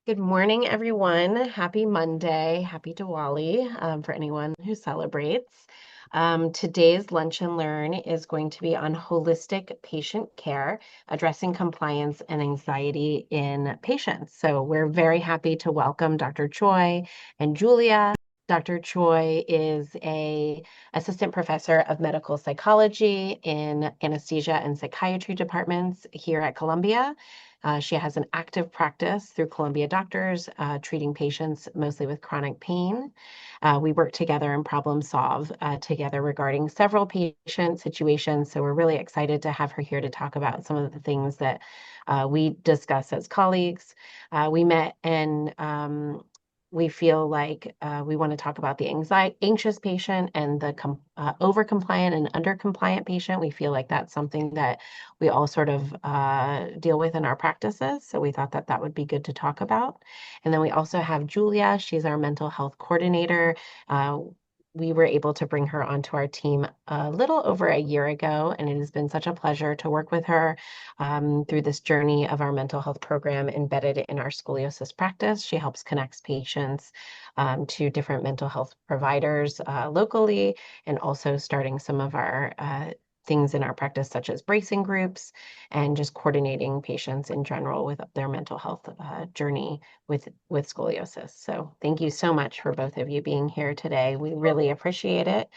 Good morning, everyone. Happy Monday. Happy Diwali for anyone who celebrates. Today's Lunch and Learn is going to be on holistic patient care, addressing compliance and anxiety in patients. So we're very happy to welcome Dr. Choi and Julia. Dr. Choi is a assistant professor of medical psychology in anesthesia and psychiatry departments here at Columbia. She has an active practice through Columbia Doctors, treating patients mostly with chronic pain. We work together and problem solve together regarding several patient situations. So we're really excited to have her here to talk about some of the things that we discuss as colleagues. We met and we feel like we want to talk about the anxious patient and the over-compliant and under-compliant patient. We feel like that's something that we all sort of deal with in our practices. So we thought that that would be good to talk about. And then we also have Julia. She's our mental health coordinator. We were able to bring her onto our team a little over a year ago, and it has been such a pleasure to work with her through this journey of our mental health program embedded in our scoliosis practice. She helps connect patients to different mental health providers locally, and also starting some of our things in our practice, such as bracing groups and just coordinating patients in general with their mental health journey with scoliosis. So thank you so much for both of you being here today. We really appreciate it.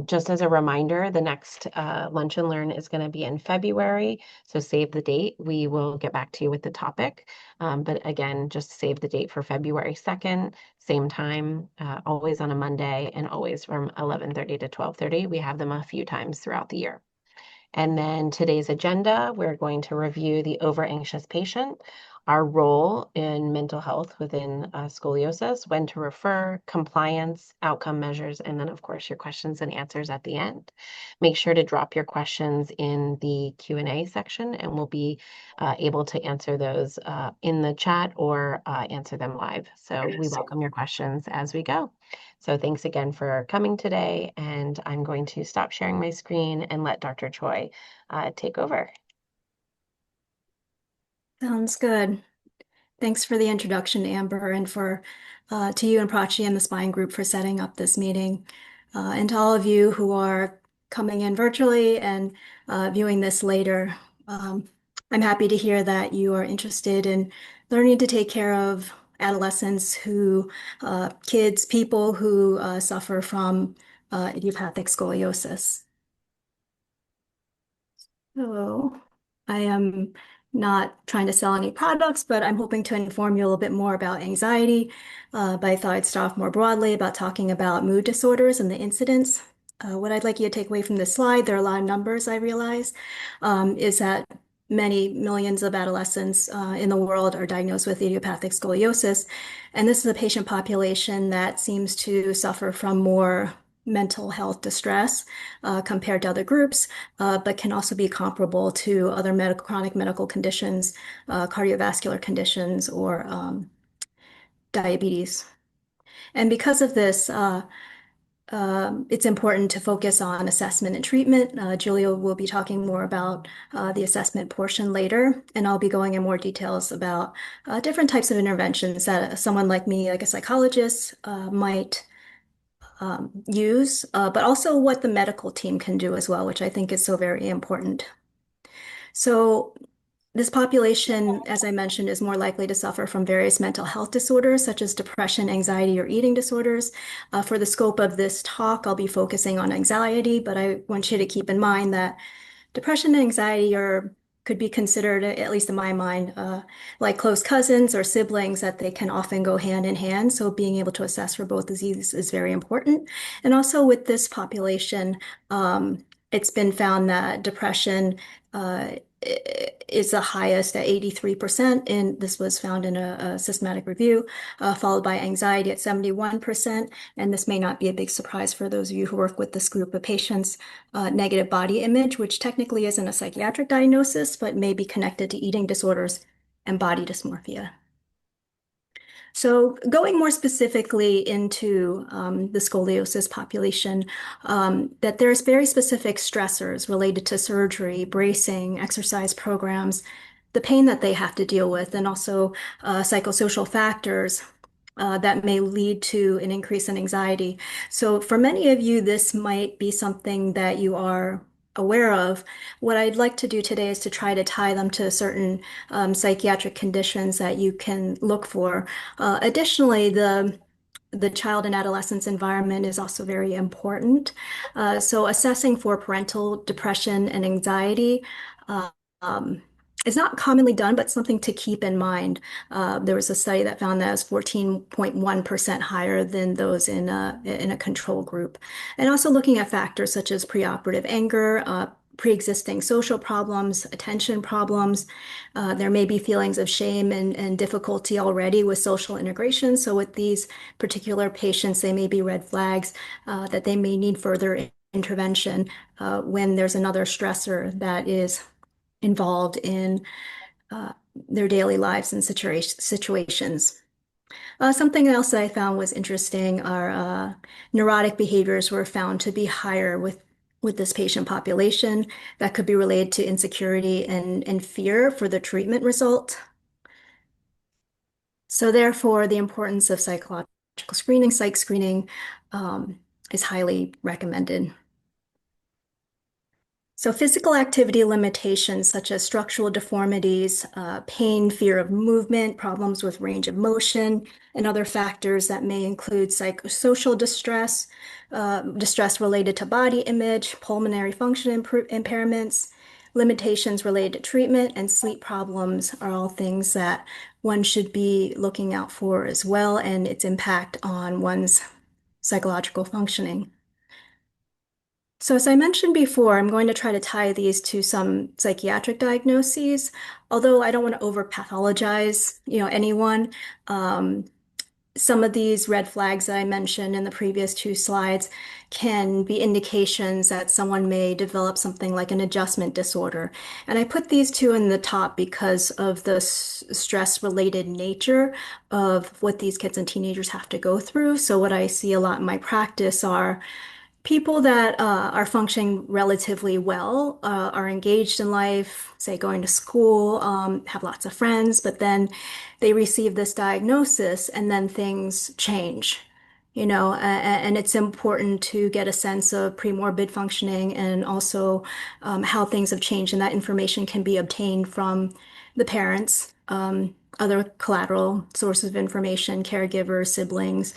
Just as a reminder, the next Lunch and Learn is going to be in February, so save the date. We will get back to you with the topic. But again, just save the date for February 2nd, same time, always on a Monday, and always from 11:30 to 12:30. We have them a few times throughout the year. And then today's agenda, we're going to review the over-anxious patient, our role in mental health within scoliosis, when to refer, compliance, outcome measures, and then, of course, your questions and answers at the end. Make sure to drop your questions in the Q&A section, and we'll be able to answer those in the chat or answer them live. So we welcome your questions as we go. So thanks again for coming today, and I'm going to stop sharing my screen and let Dr. Choi take over. Sounds good. Thanks for the introduction, Amber, and to you and Prachi and the Spine Group for setting up this meeting. And to all of you who are coming in virtually and viewing this later, I'm happy to hear that you are interested in learning to take care of adolescents people who suffer from idiopathic scoliosis. So I am not trying to sell any products, but I'm hoping to inform you a little bit more about anxiety. But I thought I'd start off more broadly about talking about mood disorders and the incidence. What I'd like you to take away from this slide, there are a lot of numbers I realize, is that many millions of adolescents in the world are diagnosed with idiopathic scoliosis. And this is a patient population that seems to suffer from more mental health distress compared to other groups, but can also be comparable to other chronic medical conditions, cardiovascular conditions, or diabetes. And because of this, it's important to focus on assessment and treatment. Julia will be talking more about the assessment portion later, and I'll be going in more details about different types of interventions that someone like me, like a psychologist, might use, but also what the medical team can do as well, which I think is so very important. So this population, as I mentioned, is more likely to suffer from various mental health disorders such as depression, anxiety, or eating disorders. For the scope of this talk, I'll be focusing on anxiety, but I want you to keep in mind that depression and anxiety could be considered, at least in my mind, like close cousins or siblings, that they can often go hand in hand. So being able to assess for both diseases is very important. And also with this population, it's been found that depression is the highest at 83%, and this was found in a systematic review, followed by anxiety at 71%. And this may not be a big surprise for those of you who work with this group of patients. Negative body image, which technically isn't a psychiatric diagnosis, but may be connected to eating disorders and body dysmorphia. So going more specifically into the scoliosis population, that there's very specific stressors related to surgery, bracing, exercise programs the pain that they have to deal with, and also psychosocial factors that may lead to an increase in anxiety. So for many of you, this might be something that you are aware of. What I'd like to do today is to try to tie them to certain psychiatric conditions that you can look for. Additionally, the child and adolescence environment is also very important. So assessing for parental depression and anxiety uh, um, is not commonly done, but something to keep in mind. There was a study that found that it was 14.1% higher than those in a control group. And also looking at factors such as preoperative anger, pre-existing social problems, attention problems. There may be feelings of shame and difficulty already with social integration. So with these particular patients, they may be red flags that they may need further intervention when there's another stressor that is involved in uh, their daily lives and situations. Something else that I found was interesting are neurotic behaviors were found to be higher with this patient population. That could be related to insecurity and fear for the treatment result. So therefore, the importance of psychological screening, psych screening, is highly recommended. So physical activity limitations such as structural deformities, pain, fear of movement, problems with range of motion, and other factors that may include psychosocial distress, distress related to body image, pulmonary function impairments, limitations related to treatment, and sleep problems are all things that one should be looking out for as well, and its impact on one's psychological functioning. So as I mentioned before, I'm going to try to tie these to some psychiatric diagnoses, although I don't want to over pathologize, anyone. Um, some of these red flags that I mentioned in the previous two slides can be indications that someone may develop something like an adjustment disorder. And I put these two in the top because of the stress-related nature of what these kids and teenagers have to go through. So what I see a lot in my practice are people that are functioning relatively well, are engaged in life, say going to school, have lots of friends, but then they receive this diagnosis and then things change, and it's important to get a sense of premorbid functioning and also how things have changed, and that information can be obtained from the parents, other collateral sources of information, caregivers, siblings.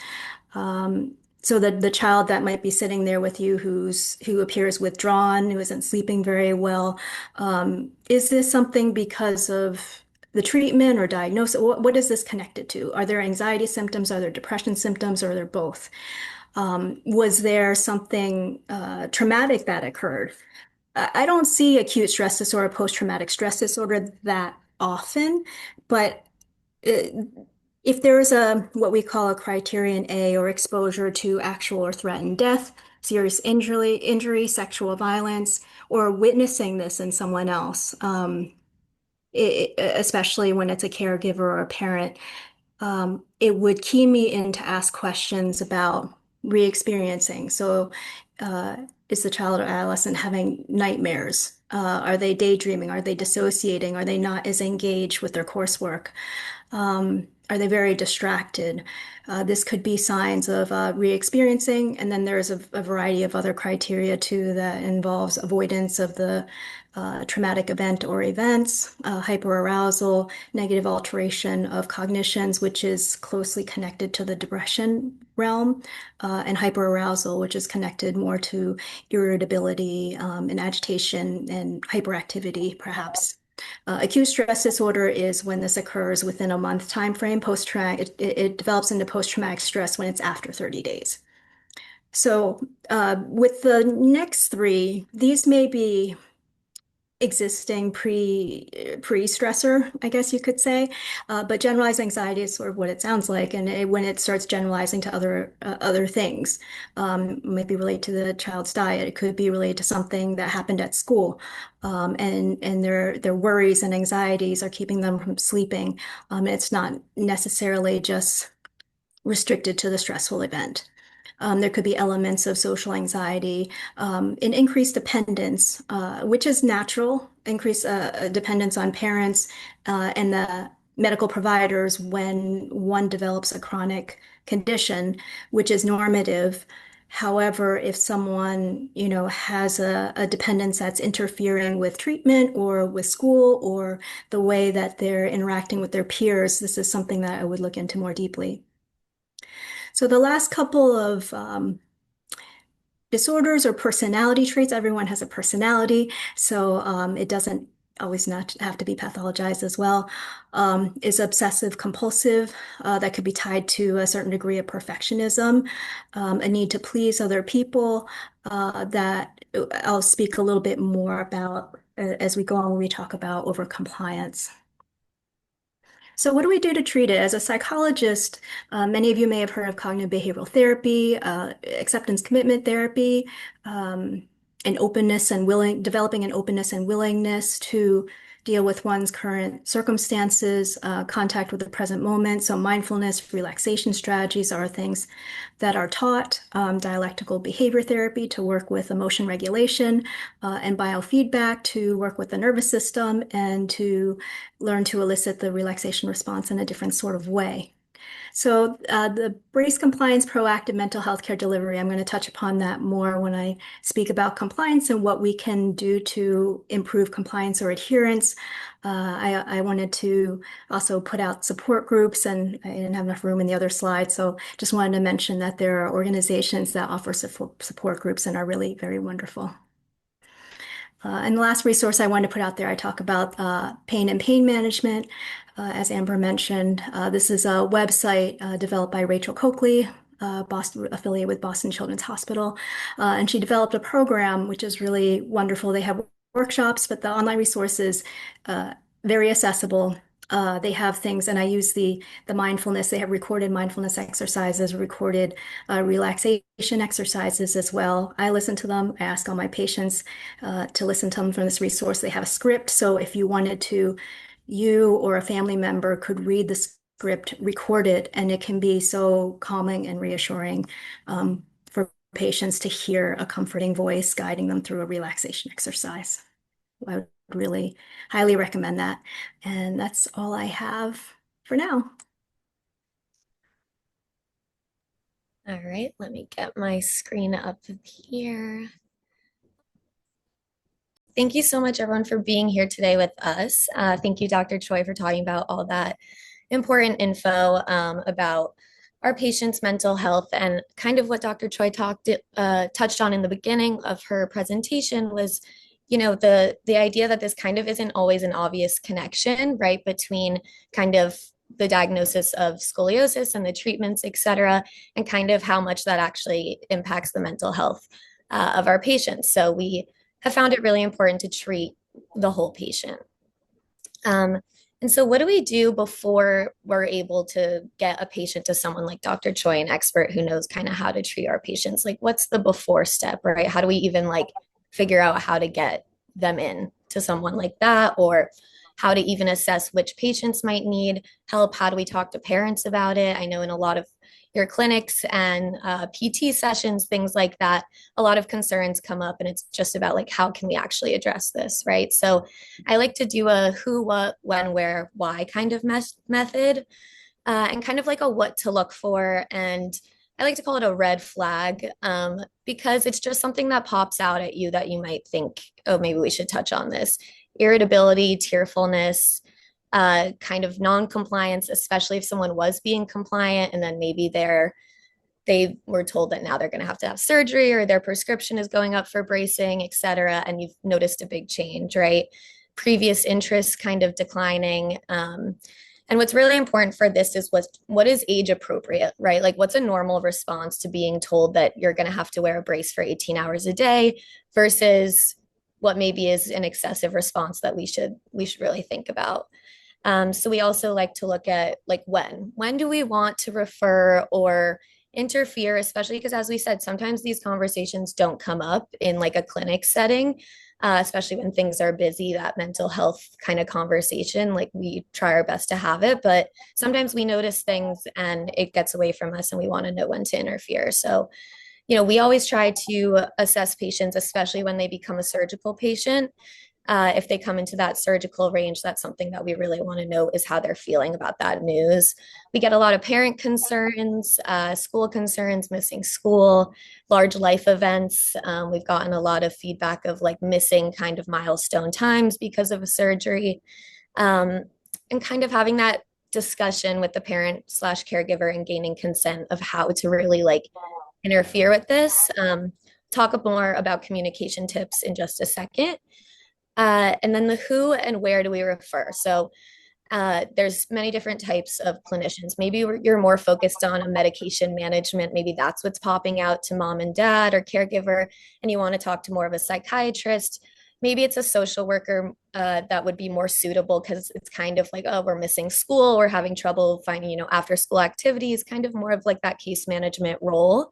Um, so the child that might be sitting there with you who appears withdrawn, who isn't sleeping very well, is this something because of the treatment or diagnosis? What is this connected to? Are there anxiety symptoms? Are there depression symptoms? Or are there both? Was there something traumatic that occurred? I don't see acute stress disorder, post-traumatic stress disorder that often, but if there's what we call a criterion A, or exposure to actual or threatened death, serious injury, sexual violence, or witnessing this in someone else, especially when it's a caregiver or a parent, it would key me in to ask questions about re-experiencing. So, is the child or adolescent having nightmares? Are they daydreaming? Are they dissociating? Are they not as engaged with their coursework? Are they very distracted? This could be signs of re-experiencing, and then there's a variety of other criteria too that involves avoidance of the traumatic event or events, hyperarousal, negative alteration of cognitions, which is closely connected to the depression realm, and hyperarousal, which is connected more to irritability, and agitation and hyperactivity, perhaps. Acute stress disorder is when this occurs within a month time frame. Post-traumatic, it develops into post-traumatic stress when it's after 30 days. So with the next three, these may be existing pre-stressor, I guess you could say, but generalized anxiety is sort of what it sounds like, and when it starts generalizing to other things, might be related to the child's diet. It could be related to something that happened at school, and their worries and anxieties are keeping them from sleeping. It's not necessarily just restricted to the stressful event. There could be elements of social anxiety, an increased dependence, which is natural increase dependence on parents and the medical providers when one develops a chronic condition, which is normative. However, if someone, has a dependence that's interfering with treatment or with school or the way that they're interacting with their peers, this is something that I would look into more deeply. So the last couple of disorders or personality traits, everyone has a personality, so it doesn't always not have to be pathologized as well, is obsessive compulsive. That could be tied to a certain degree of perfectionism, a need to please other people, that I'll speak a little bit more about as we go on when we talk about overcompliance. So what do we do to treat it? As a psychologist, many of you may have heard of cognitive behavioral therapy, acceptance commitment therapy, and openness and developing an openness and willingness to deal with one's current circumstances, contact with the present moment. So mindfulness, relaxation strategies are things that are taught, dialectical behavior therapy to work with emotion regulation, and biofeedback to work with the nervous system and to learn to elicit the relaxation response in a different sort of way. So the brace compliance proactive mental health care delivery, I'm going to touch upon that more when I speak about compliance and what we can do to improve compliance or adherence. I wanted to also put out support groups, and I didn't have enough room in the other slide, so just wanted to mention that there are organizations that offer support groups and are really very wonderful. And the last resource I wanted to put out there, I talk about pain and pain management. As Amber mentioned, this is a website developed by Rachel Coakley, Boston, affiliated with Boston Children's Hospital. And she developed a program which is really wonderful. They have workshops, but the online resource is very accessible. They have things, and I use the mindfulness. They have recorded mindfulness exercises, recorded relaxation exercises as well. I listen to them. I ask all my patients to listen to them from this resource. They have a script, so if you wanted to, you or a family member could read the script, record it, and it can be so calming and reassuring for patients to hear a comforting voice guiding them through a relaxation exercise. I would really highly recommend that. And that's all I have for now. All right, let me get my screen up here. Thank you so much, everyone, for being here today with us. Thank you, Dr. Tsui, for talking about all that important info about our patients' mental health, and kind of what Dr. Tsui touched on in the beginning of her presentation was, the idea that this kind of isn't always an obvious connection, right, between kind of the diagnosis of scoliosis and the treatments, et cetera, and kind of how much that actually impacts the mental health of our patients. So we have found it really important to treat the whole patient. And so what do we do before we're able to get a patient to someone like Dr. Tsui, an expert who knows kind of how to treat our patients? Like, what's the before step, right? How do we even figure out how to get them in to someone like that, or how to even assess which patients might need help? How do we talk to parents about it? I know in a lot of your clinics and PT sessions, things like that, a lot of concerns come up, and it's just about how can we actually address this, right? So I like to do a who, what, when, where, why kind of method, and kind of like a what to look for. And I like to call it a red flag, because it's just something that pops out at you that you might think, oh, maybe we should touch on this. Irritability, tearfulness, kind of non-compliance, especially if someone was being compliant and then maybe they were told that now they're going to have surgery, or their prescription is going up for bracing, et cetera, and you've noticed a big change, right? Previous interests kind of declining. And what's really important for this is what is age appropriate, right? Like, what's a normal response to being told that you're going to have to wear a brace for 18 hours a day versus what maybe is an excessive response that we should really think about. So we also like to look at when do we want to refer or interfere, especially because, as we said, sometimes these conversations don't come up in a clinic setting, especially when things are busy. That mental health kind of conversation, we try our best to have it, but sometimes we notice things and it gets away from us, and we want to know when to interfere. So, we always try to assess patients, especially when they become a surgical patient, If they come into that surgical range, that's something that we really want to know is how they're feeling about that news. We get a lot of parent concerns, school concerns, missing school, large life events. We've gotten a lot of feedback of like missing kind of milestone times because of a surgery, and kind of having that discussion with the parent slash caregiver and gaining consent of how to really like interfere with this. Talk more about communication tips in just a second. And then the who and where do we refer? So there's many different types of clinicians. Maybe you're more focused on a medication management. Maybe that's what's popping out to mom and dad or caregiver, and you want to talk to more of a psychiatrist. Maybe it's a social worker that would be more suitable because it's kind of like, oh, we're missing school, we're having trouble finding, after school activities, kind of more of like that case management role.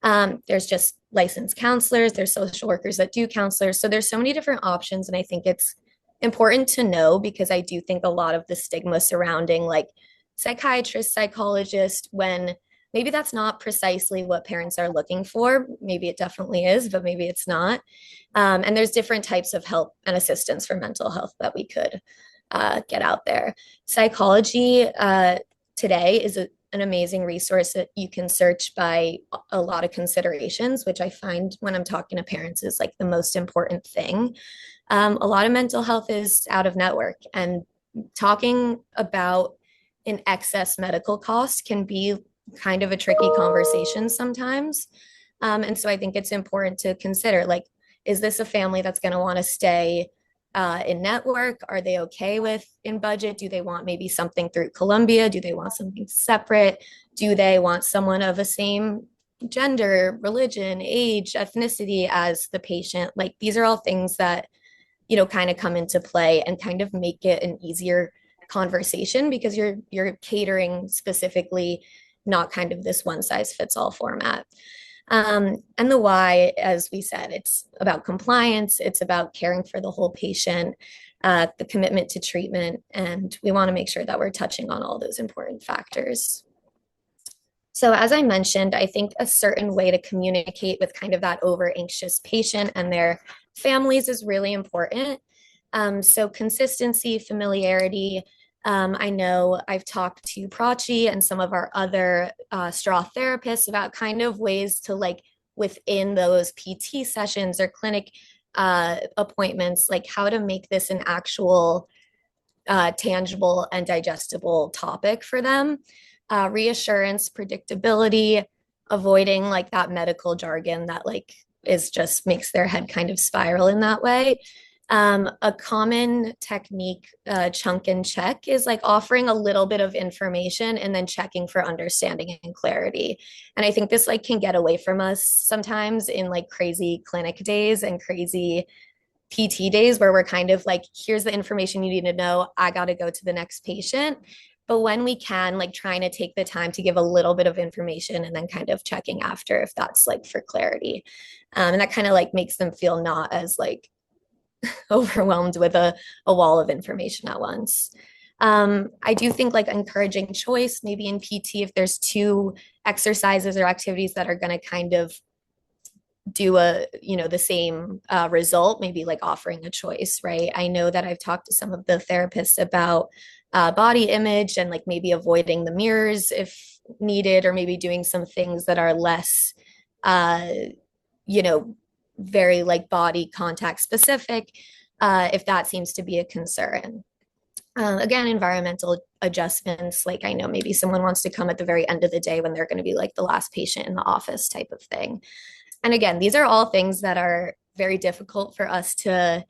There's just licensed counselors, there's social workers that do counselors. So there's so many different options. And I think it's important to know because I do think a lot of the stigma surrounding like psychiatrist, psychologist, when maybe that's not precisely what parents are looking for. Maybe it definitely is, but maybe it's not. And there's different types of help and assistance for mental health that we could get out there. Psychology today is an amazing resource that you can search by a lot of considerations, which I find when I'm talking to parents is like the most important thing. A lot of mental health is out of network, and talking about an excess medical cost can be kind of a tricky conversation sometimes. And so I think it's important to consider like, is this a family that's going to want to stay in network? Are they okay with in budget? Do they want maybe something through Columbia? Do they want something separate? Do they want someone of the same gender, religion, age, ethnicity as the patient? Like these are all things that kind of come into play and kind of make it an easier conversation because you're catering specifically, not kind of this one size fits all format. And the why, as we said, it's about compliance, it's about caring for the whole patient, the commitment to treatment, and we want to make sure that we're touching on all those important factors. So as I mentioned, I think a certain way to communicate with kind of that over anxious patient and their families is really important. So consistency, familiarity. I know I've talked to Prachi and some of our other straw therapists about kind of ways to like within those PT sessions or clinic appointments, like how to make this an actual tangible and digestible topic for them. Reassurance, predictability, avoiding like that medical jargon that like is just makes their head kind of spiral in that way. A common technique, chunk and check, is like offering a little bit of information and then checking for understanding and clarity. And I think this like can get away from us sometimes in like crazy clinic days and crazy PT days where we're kind of like, here's the information you need to know. I got to go to the next patient. But when we can, like trying to take the time to give a little bit of information and then kind of checking after if that's like for clarity. And that kind of like makes them feel not as like overwhelmed with a wall of information at once. I do think like encouraging choice, maybe in PT, if there's two exercises or activities that are going to kind of do the same result, maybe like offering a choice, right? I know that I've talked to some of the therapists about body image and like maybe avoiding the mirrors if needed, or maybe doing some things that are less you know very like body contact specific, if that seems to be a concern. Again, environmental adjustments, like I know maybe someone wants to come at the very end of the day when they're going to be like the last patient in the office type of thing. And again, these are all things that are very difficult for us to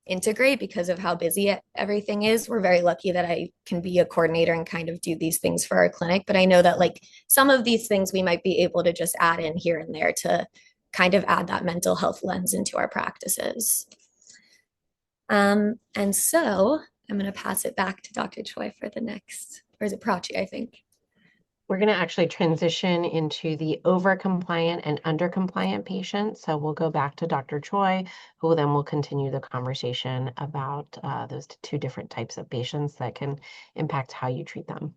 integrate because of how busy everything is. We're very lucky that I can be a coordinator and kind of do these things for our clinic. But I know that like some of these things we might be able to just add in here and there to kind of add that mental health lens into our practices. And so I'm going to pass it back to Dr. Choi for the next, or is it Prachi, I think? We're going to actually transition into the over-compliant and under-compliant patients. So we'll go back to Dr. Choi, who then will continue the conversation about those two different types of patients that can impact how you treat them.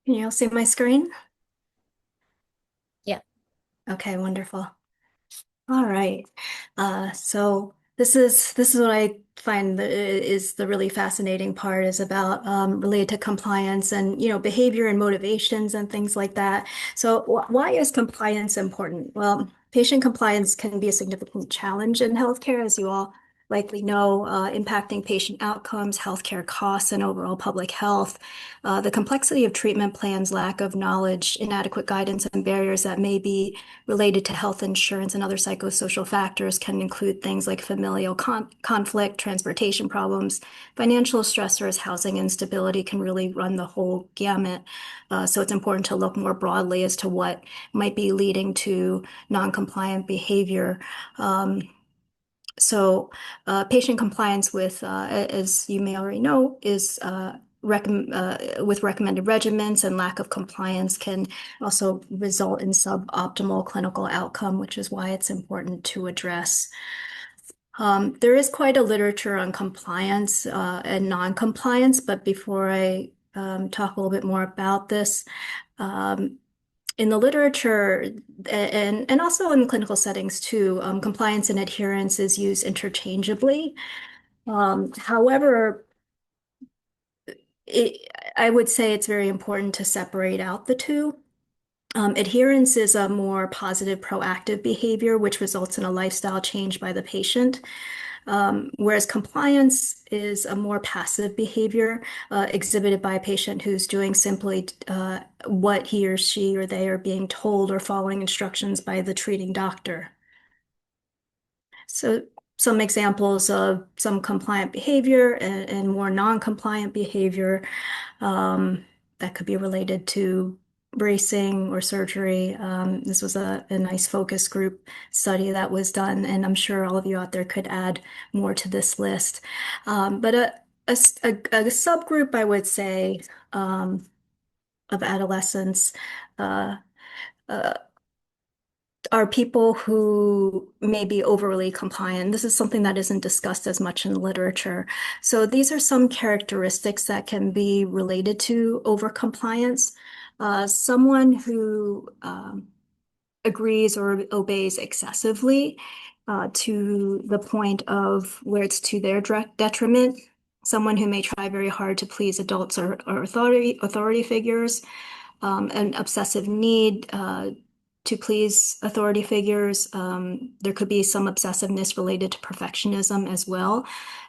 Can you all see my screen? Yeah. Okay, wonderful. All right. So this is what I find that is the really fascinating part is about related to compliance and behavior and motivations and things like that. So why is compliance important? Well, patient compliance can be a significant challenge in healthcare, as you all likely know, impacting patient outcomes, healthcare costs, and overall public health. The complexity of treatment plans, lack of knowledge, inadequate guidance, and barriers that may be related to health insurance and other psychosocial factors can include things like familial conflict, transportation problems, financial stressors, housing instability can really run the whole gamut. So it's important to look more broadly as to what might be leading to non-compliant behavior. Patient compliance with, as you may already know, is with recommended regimens, and lack of compliance can also result in suboptimal clinical outcome, which is why it's important to address. There is quite a literature on compliance and non-compliance, but before I talk a little bit more about this, in the literature and also in clinical settings too, compliance and adherence is used interchangeably. However, I would say it's very important to separate out the two. Adherence is a more positive, proactive behavior, which results in a lifestyle change by the patient. Whereas compliance is a more passive behavior exhibited by a patient who's doing simply what he or she or they are being told or following instructions by the treating doctor. So some examples of some compliant behavior and more non-compliant behavior that could be related to bracing or surgery. This was a nice focus group study that was done, and I'm sure all of you out there could add more to this list. But a subgroup, I would say, of adolescents uh, uh, are people who may be overly compliant. This is something that isn't discussed as much in the literature. So these are some characteristics that can be related to overcompliance. Someone who agrees or obeys excessively to the point of where it's to their detriment. Someone who may try very hard to please adults or authority figures, an obsessive need to please authority figures. There could be some obsessiveness related to perfectionism as well.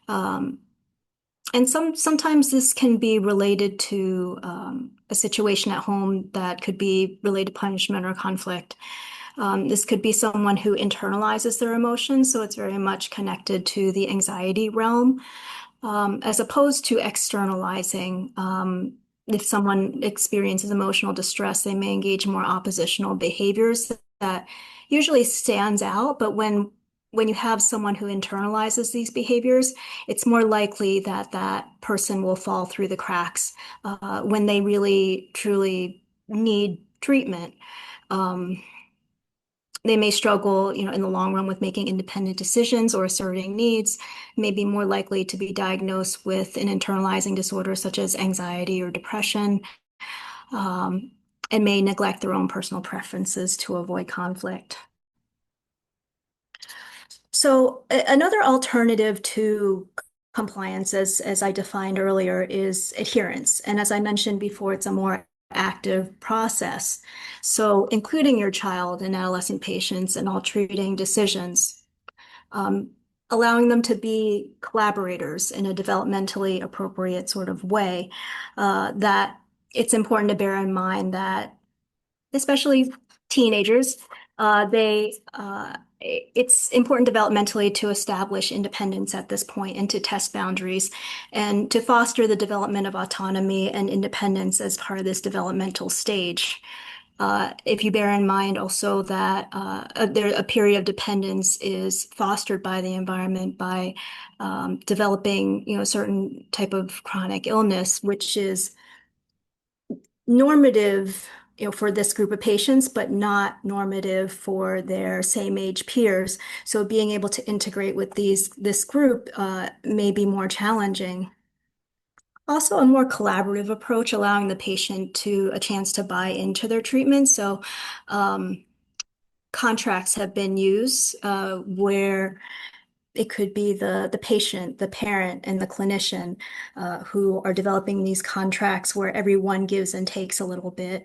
And sometimes this can be related to a situation at home that could be related to punishment or conflict. This could be someone who internalizes their emotions, so it's very much connected to the anxiety realm, as opposed to externalizing. If someone experiences emotional distress, they may engage in more oppositional behaviors that usually stands out. But when you have someone who internalizes these behaviors, it's more likely that that person will fall through the cracks when they really, truly need treatment. They may struggle, in the long run with making independent decisions or asserting needs, may be more likely to be diagnosed with an internalizing disorder such as anxiety or depression, and may neglect their own personal preferences to avoid conflict. So another alternative to compliance, as I defined earlier, is adherence. And as I mentioned before, it's a more active process. So including your child and adolescent patients in all treating decisions, allowing them to be collaborators in a developmentally appropriate sort of way, that it's important to bear in mind that especially teenagers, it's important developmentally to establish independence at this point and to test boundaries and to foster the development of autonomy and independence as part of this developmental stage. If you bear in mind also that a period of dependence is fostered by the environment by developing, a certain type of chronic illness, which is normative, for this group of patients, but not normative for their same age peers. So being able to integrate with this group may be more challenging. Also a more collaborative approach, allowing the patient to a chance to buy into their treatment. So contracts have been used where it could be the patient, the parent, and the clinician who are developing these contracts where everyone gives and takes a little bit.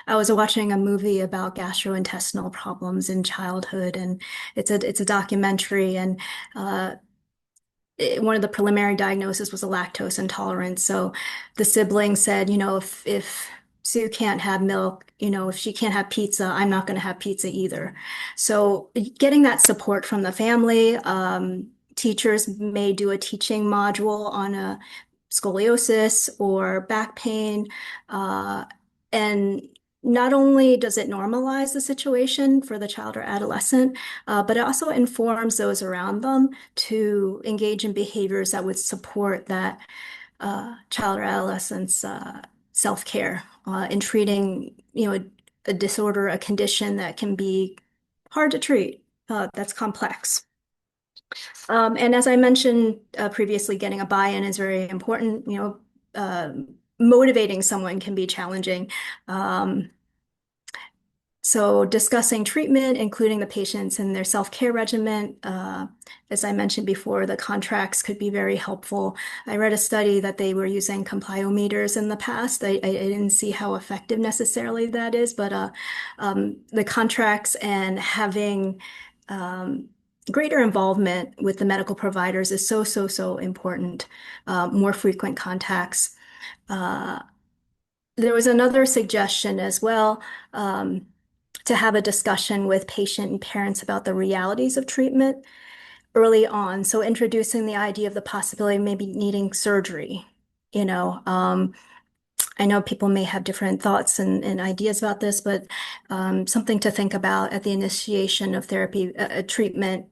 I was watching a movie about gastrointestinal problems in childhood, and it's a documentary, and uh, one of the preliminary diagnoses was a lactose intolerance. So the sibling said, if Sue can't have milk, if she can't have pizza, I'm not going to have pizza either. So getting that support from the family, teachers may do a teaching module on a scoliosis or back pain, and not only does it normalize the situation for the child or adolescent, but it also informs those around them to engage in behaviors that would support that child or adolescent's self-care in treating, a disorder, a condition that can be hard to treat, that's complex. And as I mentioned previously, getting a buy-in is very important. Motivating someone can be challenging. So discussing treatment, including the patients and their self-care regimen, as I mentioned before, the contracts could be very helpful. I read a study that they were using compliometers in the past. I didn't see how effective necessarily that is, but the contracts and having greater involvement with the medical providers is so important. More frequent contacts. There was another suggestion as well. To have a discussion with patient and parents about the realities of treatment early on. So introducing the idea of the possibility of maybe needing surgery. I know people may have different thoughts and ideas about this, but something to think about at the initiation of therapy, treatment,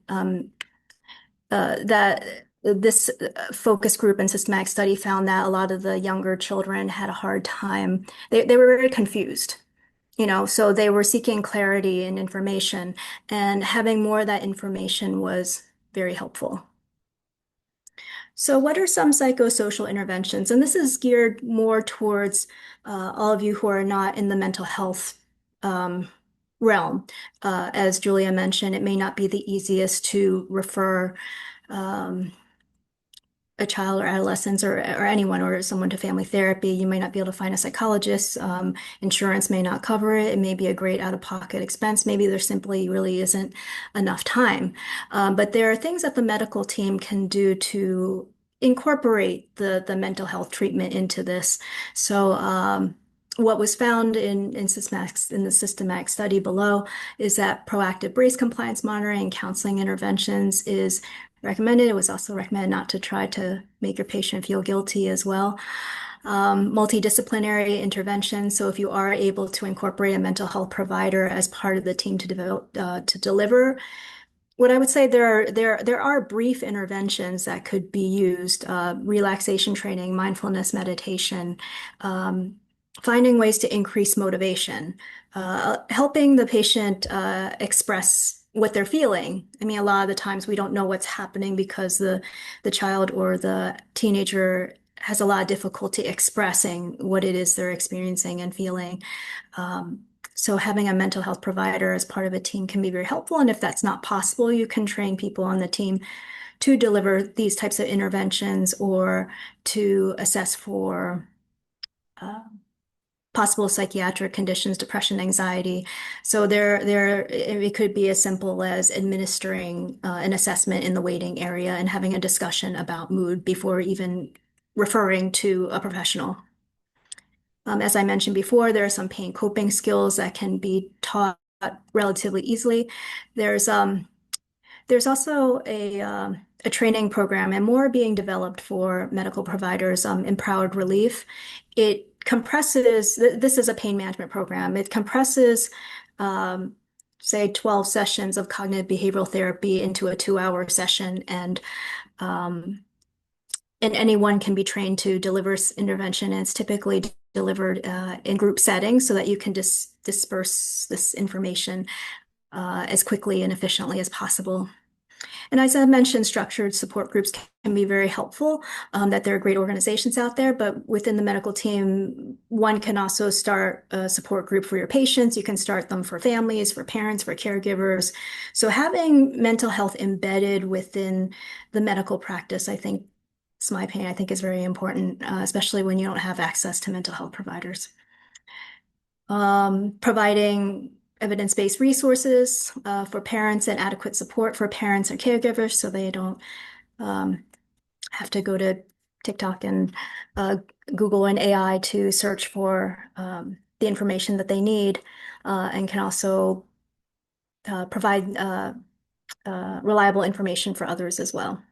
that this focus group and systematic study found that a lot of the younger children had a hard time. They were very confused. So they were seeking clarity and information, and having more of that information was very helpful. So what are some psychosocial interventions? And this is geared more towards all of you who are not in the mental health realm. As Julia mentioned, it may not be the easiest to refer a child or adolescent or anyone or someone to family therapy. You might not be able to find a psychologist. Insurance may not cover it. It may be a great out-of-pocket expense. Maybe there simply really isn't enough time. But there are things that the medical team can do to incorporate the mental health treatment into this. So what was found in the systematic study below is that proactive brace compliance monitoring and counseling interventions is recommended. It was also recommended not to try to make your patient feel guilty as well. Multidisciplinary intervention. So if you are able to incorporate a mental health provider as part of the team to develop to deliver, what I would say there are brief interventions that could be used: relaxation training, mindfulness meditation, finding ways to increase motivation, helping the patient express what they're feeling. I mean, a lot of the times we don't know what's happening because the child or the teenager has a lot of difficulty expressing what it is they're experiencing and feeling. So having a mental health provider as part of a team can be very helpful. And if that's not possible, you can train people on the team to deliver these types of interventions or to assess for possible psychiatric conditions, depression, anxiety. So it could be as simple as administering an assessment in the waiting area and having a discussion about mood before even referring to a professional. As I mentioned before, there are some pain coping skills that can be taught relatively easily. There's also a training program and more being developed for medical providers, Empowered Relief. It compresses, this is a pain management program. It compresses, say, 12 sessions of cognitive behavioral therapy into a 2-hour session, and anyone can be trained to deliver intervention. And it's typically delivered in group settings so that you can disperse this information as quickly and efficiently as possible. And as I mentioned, structured support groups can be very helpful, that there are great organizations out there, but within the medical team, one can also start a support group for your patients. You can start them for families, for parents, for caregivers. So having mental health embedded within the medical practice, I think, it's my opinion, I think is very important, especially when you don't have access to mental health providers. Providing evidence-based resources for parents and adequate support for parents and caregivers so they don't have to go to TikTok and Google and AI to search for the information that they need, and can also provide reliable information for others as well.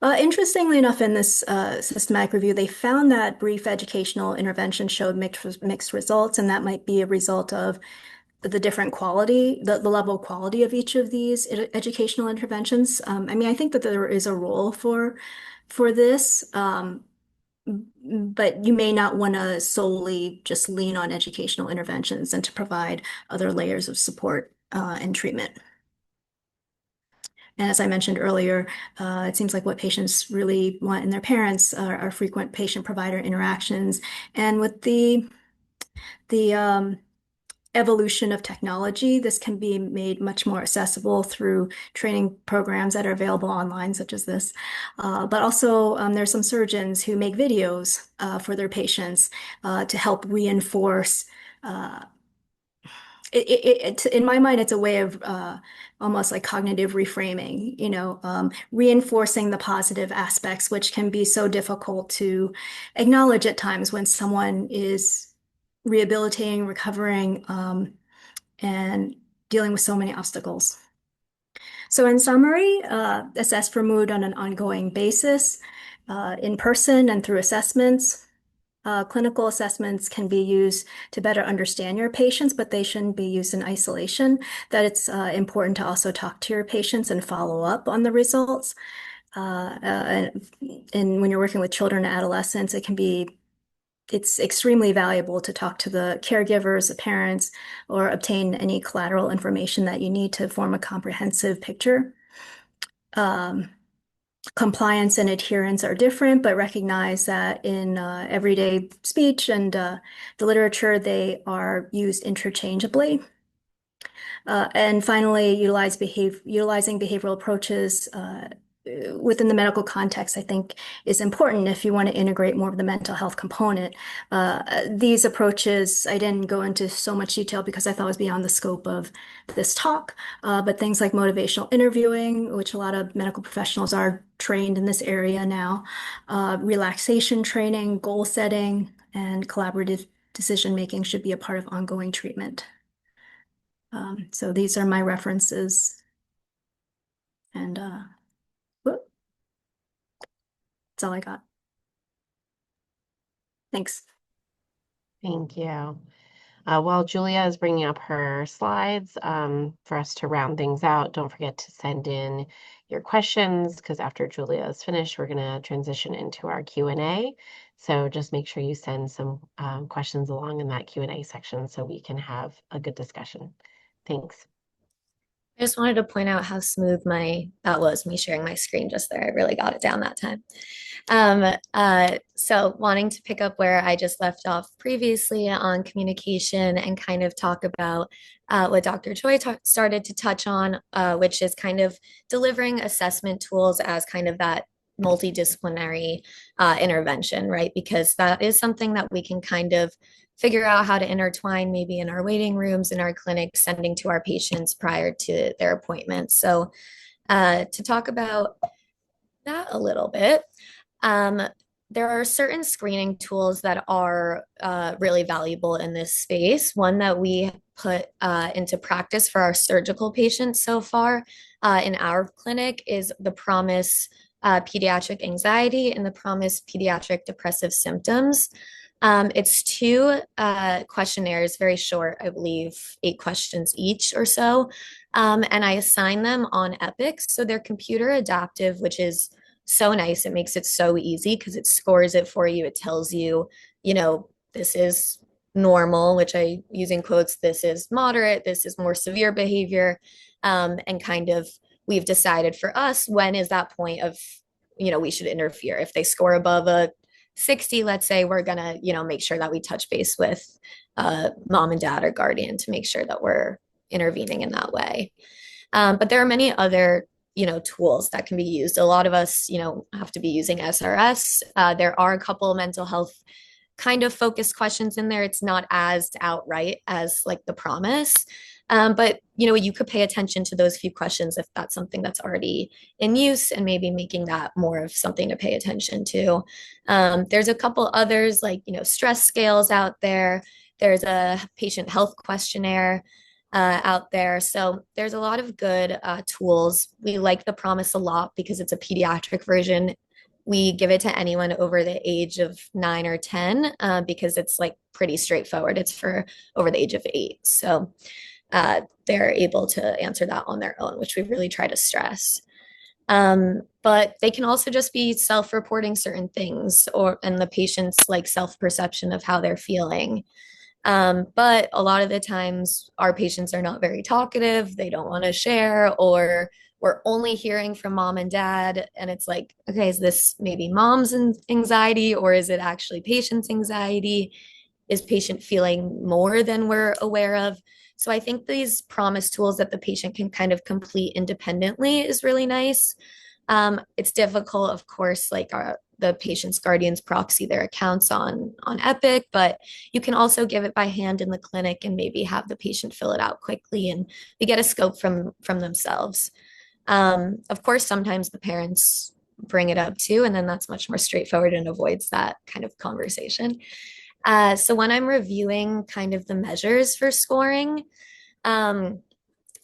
Interestingly enough, in this systematic review, they found that brief educational intervention showed mixed results, and that might be a result of the different quality, the level of quality of each of these educational interventions. I mean, I think that there is a role for this, but you may not want to solely just lean on educational interventions and to provide other layers of support and treatment. And as I mentioned earlier, it seems like what patients really want in their parents are frequent patient-provider interactions. And with the evolution of technology, this can be made much more accessible through training programs that are available online, such as this. But also, there's some surgeons who make videos for their patients to help reinforce. In my mind, it's a way of almost like cognitive reframing, reinforcing the positive aspects, which can be so difficult to acknowledge at times when someone is rehabilitating, recovering, and dealing with so many obstacles. So in summary, assess for mood on an ongoing basis, in person and through assessments. Clinical assessments can be used to better understand your patients, but they shouldn't be used in isolation. That it's important to also talk to your patients and follow up on the results. And when you're working with children and adolescents, it's extremely valuable to talk to the caregivers, the parents, or obtain any collateral information that you need to form a comprehensive picture. Compliance and adherence are different, but recognize that in everyday speech and the literature, they are used interchangeably. And finally, utilizing behavioral approaches within the medical context, I think, is important if you want to integrate more of the mental health component. These approaches, I didn't go into so much detail because I thought it was beyond the scope of this talk, but things like motivational interviewing, which a lot of medical professionals are trained in this area now, relaxation training, goal setting, and collaborative decision-making should be a part of ongoing treatment. So these are my references, and that's all I got. Thanks. Thank you. While Julia is bringing up her slides, for us to round things out, don't forget to send in your questions, because after Julia is finished, we're going to transition into our Q&A. So just make sure you send some questions along in that Q&A section so we can have a good discussion. Thanks. I just wanted to point out how smooth that was, me sharing my screen just there. I really got it down that time. So wanting to pick up where I just left off previously on communication and kind of talk about what Dr. Choi started to touch on, which is kind of delivering assessment tools as kind of that multidisciplinary intervention, right? Because that is something that we can kind of figure out how to intertwine maybe in our waiting rooms, in our clinics, sending to our patients prior to their appointments. So to talk about that a little bit, there are certain screening tools that are really valuable in this space. One that we put into practice for our surgical patients so far in our clinic is the PROMIS Pediatric Anxiety and the PROMIS Pediatric Depressive Symptoms. It's two questionnaires, very short, I believe 8 questions each or so. And I assign them on Epic. So they're computer adaptive, which is so nice. It makes it so easy because it scores it for you. It tells you, this is normal, which I use in quotes, this is moderate, this is more severe behavior, and kind of we've decided for us, when is that point of, we should interfere. If they score above a 60, let's say, we're gonna, make sure that we touch base with mom and dad or guardian to make sure that we're intervening in that way. But there are many other, tools that can be used. A lot of us, have to be using SRS. There are a couple of mental health kind of focused questions in there. It's not as outright as like the promise. But you could pay attention to those few questions if that's something that's already in use, and maybe making that more of something to pay attention to. There's a couple others like, stress scales out there. There's a patient health questionnaire out there. So there's a lot of good tools. We like the promise a lot because it's a pediatric version. We give it to anyone over the age of 9 or 10 because it's like pretty straightforward. It's for over the age of 8. So they're able to answer that on their own, which we really try to stress. But they can also just be self-reporting certain things, and the patient's like self-perception of how they're feeling. But a lot of the times our patients are not very talkative. They don't want to share, or we're only hearing from mom and dad. And it's like, okay, is this maybe mom's anxiety, or is it actually patient's anxiety? Is patient feeling more than we're aware of? So I think these promise tools that the patient can kind of complete independently is really nice. It's difficult, of course, like the patient's guardians proxy their accounts on Epic, but you can also give it by hand in the clinic and maybe have the patient fill it out quickly, and we get a scope from themselves. Of course, sometimes the parents bring it up too, and then that's much more straightforward and avoids that kind of conversation. So when I'm reviewing kind of the measures for scoring, I'm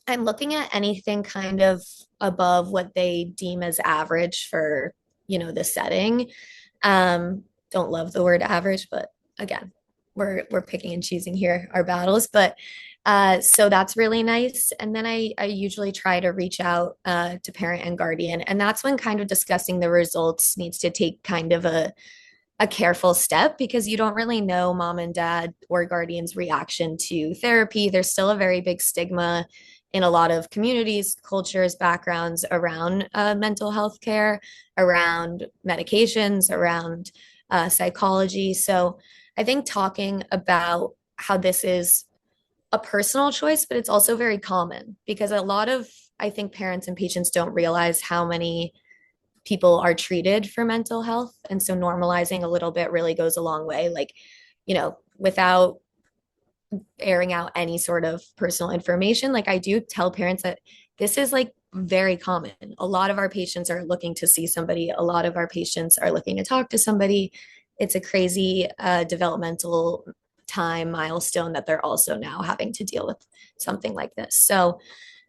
looking at anything kind of above what they deem as average for, the setting. Don't love the word average, but again, we're picking and choosing here our battles. But so that's really nice. And then I usually try to reach out to parent and guardian. And that's when kind of discussing the results needs to take kind of a careful step, because you don't really know mom and dad or guardian's reaction to therapy. There's still a very big stigma in a lot of communities, cultures, backgrounds around mental health care, around medications, around psychology. So I think talking about how this is a personal choice, but it's also very common, because a lot of, I think, parents and patients don't realize how many people are treated for mental health. And so normalizing a little bit really goes a long way. Like, without airing out any sort of personal information, like I do tell parents that this is like very common. A lot of our patients are looking to see somebody. A lot of our patients are looking to talk to somebody. It's a crazy developmental time milestone that they're also now having to deal with something like this. So,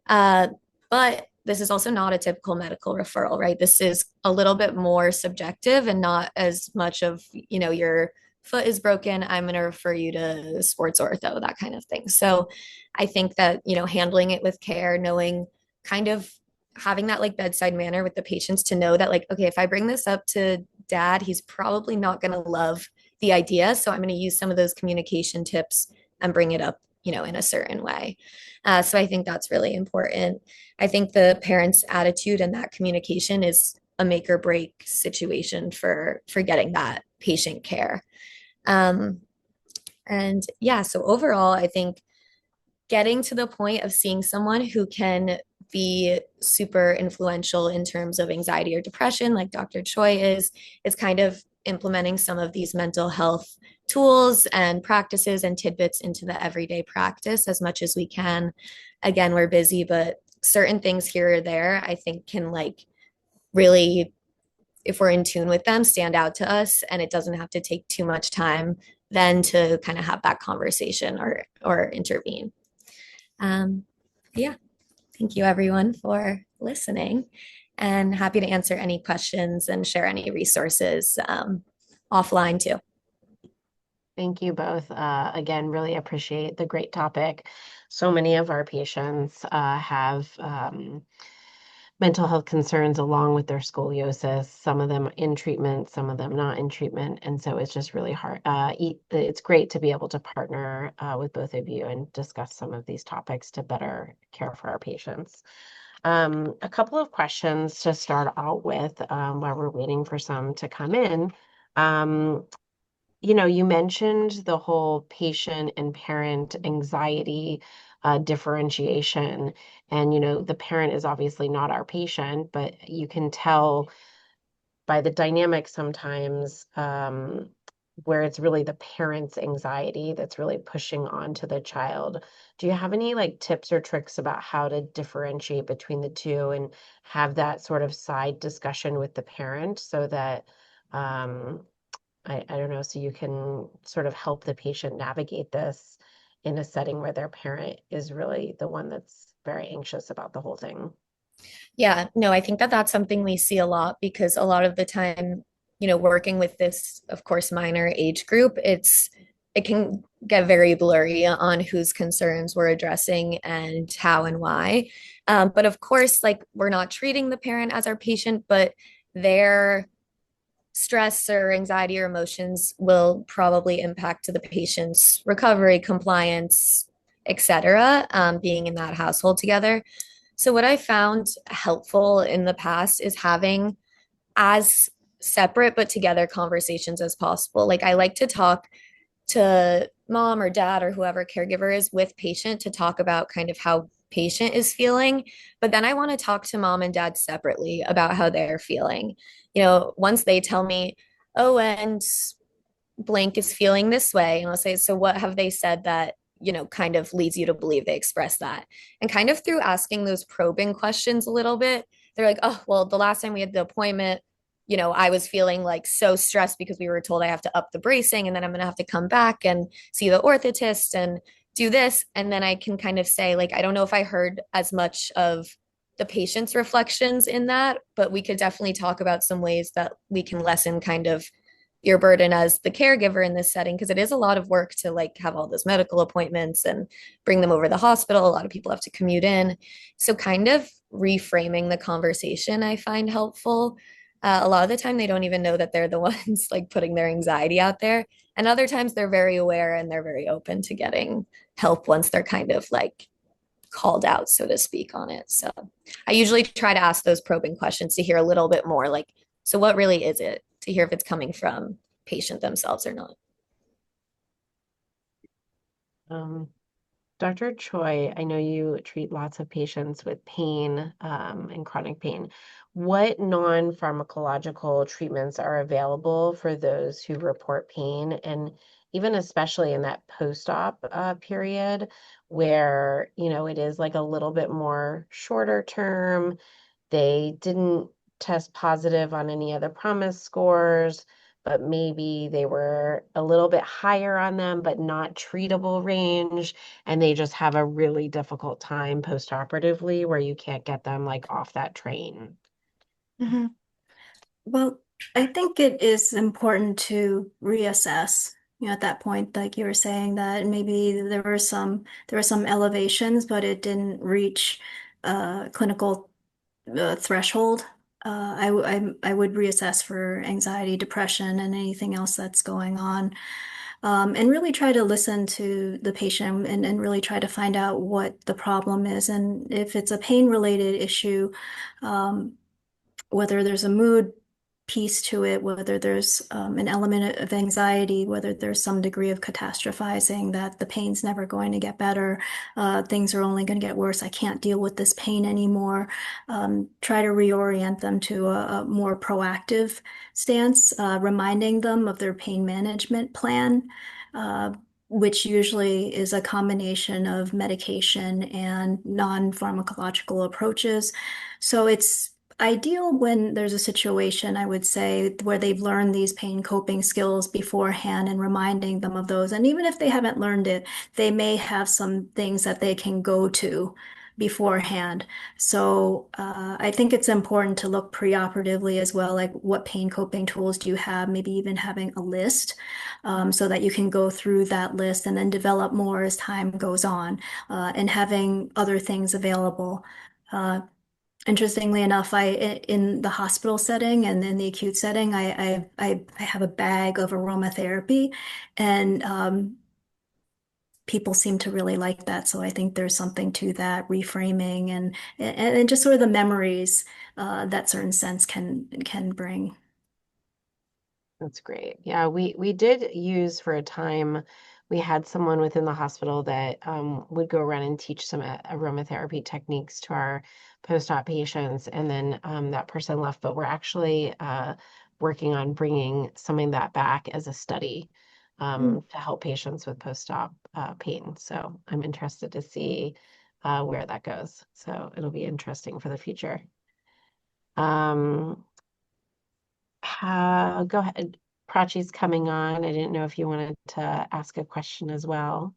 but this is also not a typical medical referral, right? This is a little bit more subjective and not as much of, your foot is broken, I'm going to refer you to sports ortho, that kind of thing. So I think that, handling it with care, knowing kind of having that like bedside manner with the patients to know that like, okay, if I bring this up to dad, he's probably not going to love the idea. So I'm going to use some of those communication tips and bring it up, in a certain way. So I think that's really important. I think the parents' attitude and that communication is a make or break situation for getting that patient care. And yeah, so overall, I think getting to the point of seeing someone who can be super influential in terms of anxiety or depression, like Dr. Choi is kind of implementing some of these mental health tools and practices and tidbits into the everyday practice as much as we can. Again, we're busy, but certain things here or there, I think can like really, if we're in tune with them, stand out to us, and it doesn't have to take too much time then to kind of have that conversation or intervene. Yeah, thank you everyone for listening, and happy to answer any questions and share any resources offline too. Thank you both. Again, really appreciate the great topic. So many of our patients have mental health concerns along with their scoliosis, some of them in treatment, some of them not in treatment. And so it's just really hard. It's great to be able to partner with both of you and discuss some of these topics to better care for our patients. A couple of questions to start out with while we're waiting for some to come in. Um, you mentioned the whole patient and parent anxiety differentiation. And, the parent is obviously not our patient, but you can tell by the dynamic sometimes where it's really the parent's anxiety that's really pushing onto the child. Do you have any like tips or tricks about how to differentiate between the two and have that sort of side discussion with the parent so that um, I don't know, so you can sort of help the patient navigate this in a setting where their parent is really the one that's very anxious about the whole thing? Yeah, no, I think that that's something we see a lot because a lot of the time, working with this, of course, minor age group, it can get very blurry on whose concerns we're addressing and how and why. But of course, like we're not treating the parent as our patient, but their stress or anxiety or emotions will probably impact the patient's recovery, compliance, etc., being in that household together. So, what I found helpful in the past is having as separate but together conversations as possible. Like, I like to talk to mom or dad or whoever caregiver is with patient to talk about kind of how patient is feeling. But then I want to talk to mom and dad separately about how they're feeling. Once they tell me, oh, and blank is feeling this way. And I'll say, so what have they said that, kind of leads you to believe they express that? And kind of through asking those probing questions a little bit, they're like, oh, well, the last time we had the appointment, I was feeling like so stressed because we were told I have to up the bracing and then I'm going to have to come back and see the orthotist and do this. And then I can kind of say, like, I don't know if I heard as much of the patient's reflections in that, but we could definitely talk about some ways that we can lessen kind of your burden as the caregiver in this setting because it is a lot of work to like have all those medical appointments and bring them over to the hospital. A lot of people have to commute in. So kind of reframing the conversation I find helpful. A lot of the time they don't even know that they're the ones like putting their anxiety out there. And other times they're very aware and they're very open to getting help once they're kind of like called out, so to speak, on it. So I usually try to ask those probing questions to hear a little bit more like, so what really is it? To hear if it's coming from patient themselves or not. Um, Dr. Choi, I know you treat lots of patients with pain and chronic pain. What non-pharmacological treatments are available for those who report pain, and even especially in that post-op period where, it is like a little bit more shorter term. They didn't test positive on any of the PROMIS scores, but maybe they were a little bit higher on them, but not treatable range. And they just have a really difficult time post-operatively where you can't get them like off that train. Mm-hmm. Well, I think it is important to reassess, at that point, like you were saying, that maybe there were some elevations, but it didn't reach clinical threshold. I would reassess for anxiety, depression, and anything else that's going on. And really try to listen to the patient and really try to find out what the problem is. And if it's a pain-related issue, um, whether there's a mood piece to it, whether there's an element of anxiety, whether there's some degree of catastrophizing that the pain's never going to get better, things are only going to get worse, I can't deal with this pain anymore. Try to reorient them to a more proactive stance, reminding them of their pain management plan. Which usually is a combination of medication and non-pharmacological approaches. So it's ideal when there's a situation, I would say, where they've learned these pain coping skills beforehand and reminding them of those. And even if they haven't learned it, they may have some things that they can go to beforehand. So I think it's important to look preoperatively as well, like what pain coping tools do you have, maybe even having a list so that you can go through that list and then develop more as time goes on and having other things available. Uh, Interestingly enough, in the hospital setting and in the acute setting, I have a bag of aromatherapy, and people seem to really like that. So I think there's something to that reframing and just sort of the memories that certain scents can bring. That's great. Yeah, we did use for a time, we had someone within the hospital that would go around and teach some aromatherapy techniques to our post-op patients, and then that person left, but we're actually working on bringing some of that back as a study to help patients with post-op pain. So I'm interested to see where that goes. So it'll be interesting for the future. Um, go ahead. Prachi's coming on. I didn't know if you wanted to ask a question as well.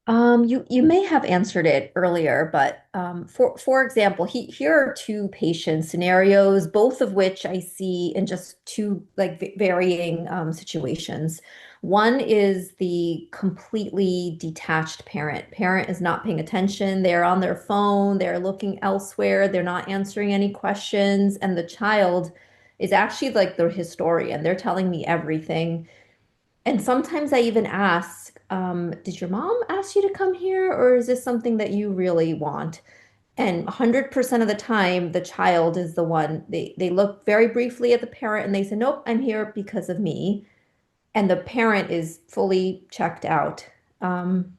You may have answered it earlier, but for example, here are two patient scenarios, both of which I see in just two like varying situations. One is the completely detached parent. Parent is not paying attention. They're on their phone. They're looking elsewhere. They're not answering any questions, and the child is actually like the historian. They're telling me everything. And sometimes I even ask, did your mom ask you to come here, or is this something that you really want? And 100% of the time, the child is the one. They look very briefly at the parent and they say, nope, I'm here because of me. And the parent is fully checked out. Um,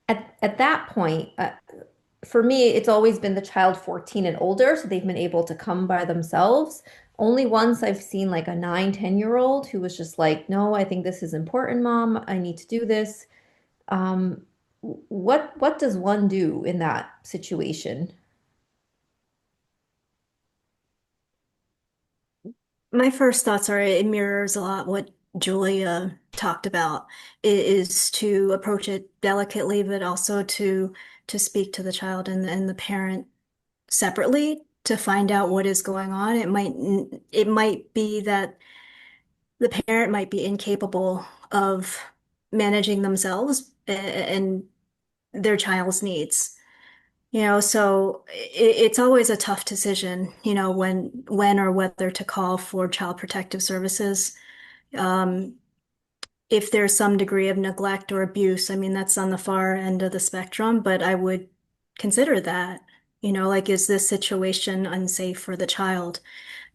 at that point, for me, it's always been the child 14 and older, so they've been able to come by themselves. Only once I've seen like a 9, 10-year-old who was just like, no, I think this is important, mom. I need to do this. Um, what does one do in that situation? My first thoughts are it mirrors a lot what Julia talked about, is to approach it delicately, but also to speak to the child and the parent separately to find out what is going on. It might be that the parent might be incapable of managing themselves and their child's needs. So it's always a tough decision, when or whether to call for child protective services. Um, if there's some degree of neglect or abuse, I mean, that's on the far end of the spectrum, but I would consider that, like, is this situation unsafe for the child?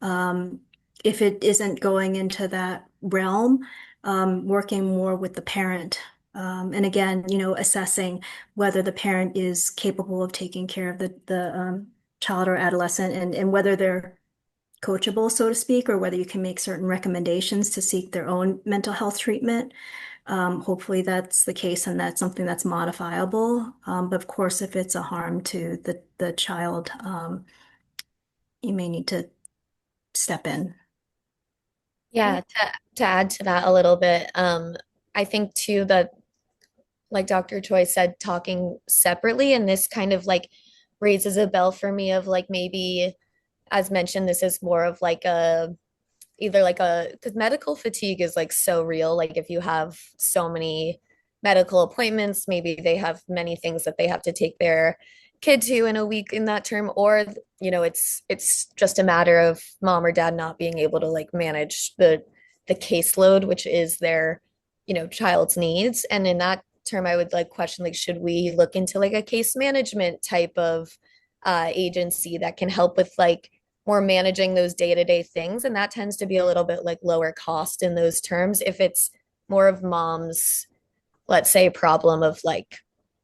Um, if it isn't going into that realm, working more with the parent. And again, assessing whether the parent is capable of taking care of the child or adolescent and whether they're coachable, so to speak, or whether you can make certain recommendations to seek their own mental health treatment. Hopefully that's the case and that's something that's modifiable. But of course, if it's a harm to the child, you may need to step in. Yeah, to add to that a little bit, I think too that like Dr. Choi said, talking separately, and this kind of like raises a bell for me of like maybe, as mentioned, this is more of like a either like a because medical fatigue is like so real. Like if you have so many medical appointments, maybe they have many things that they have to take their kid to in a week in that term, or it's just a matter of mom or dad not being able to like manage the caseload, which is their child's needs. And in that term, I would like question like should we look into like a case management type of agency that can help with like more managing those day-to-day things, and that tends to be a little bit like lower cost in those terms if it's more of mom's, let's say, problem of like